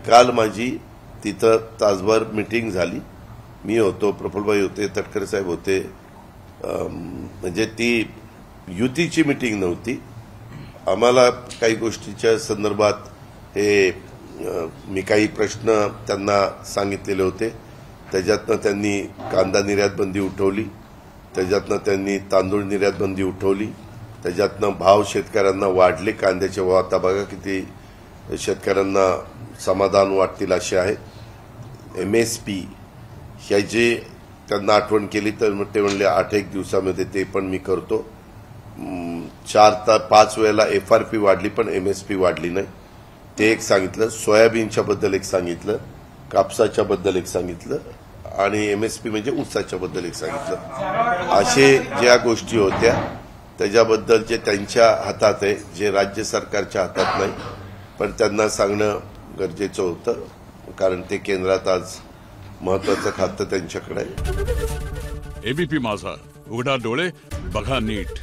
काल माझी तिथं तासभर मीटिंग झाली। मी होतो, प्रफुल्लभाई होते, तटकरे साहेब होते। म्हणजे ती युतीची मीटिंग नव्हती। आम्हाला काही गोष्टीच्या संदर्भात मी काही प्रश्न त्यांना सांगितलेले होते। त्याच्यातनं त्यांनी कांदा निर्यात बंदी उठवली, त्याच्यातनं त्यांनी तांदूळ निर्यात बंदी उठवली, त्याच्यातनं भाव शेतकऱ्यांना वाढले। कांद्याचे भाव आता बघा किती शेतकऱ्यांना समाधान वाटतील असे आहेत। MSP ह्याची त्यांना आठवण केली तर ते म्हणले 8-1 दिवसामध्ये ते पण मी करतो। 4-5 वेळेला FRP वाढली पण MSP वाढली नाही, ते एक सांगितलं। सोयाबीनच्या बद्दल एक सांगितलं, कापसाच्या बद्दल एक सांगितलं आणि MSP म्हणजे ऊसाच्या बद्दल एक सांगितलं। असे ज्या गोष्टी होत्या त्याच्याबद्दल जे त्यांच्या हातात आहे, जे राज्य सरकारच्या हातात नाही, पण त्यांना सांगणं गरजेचं होतं कारण ते केंद्रात आज महत्वाचं खातं त्यांच्याकडे आहे। ABP माझा, उघडा डोळे बघा नीट।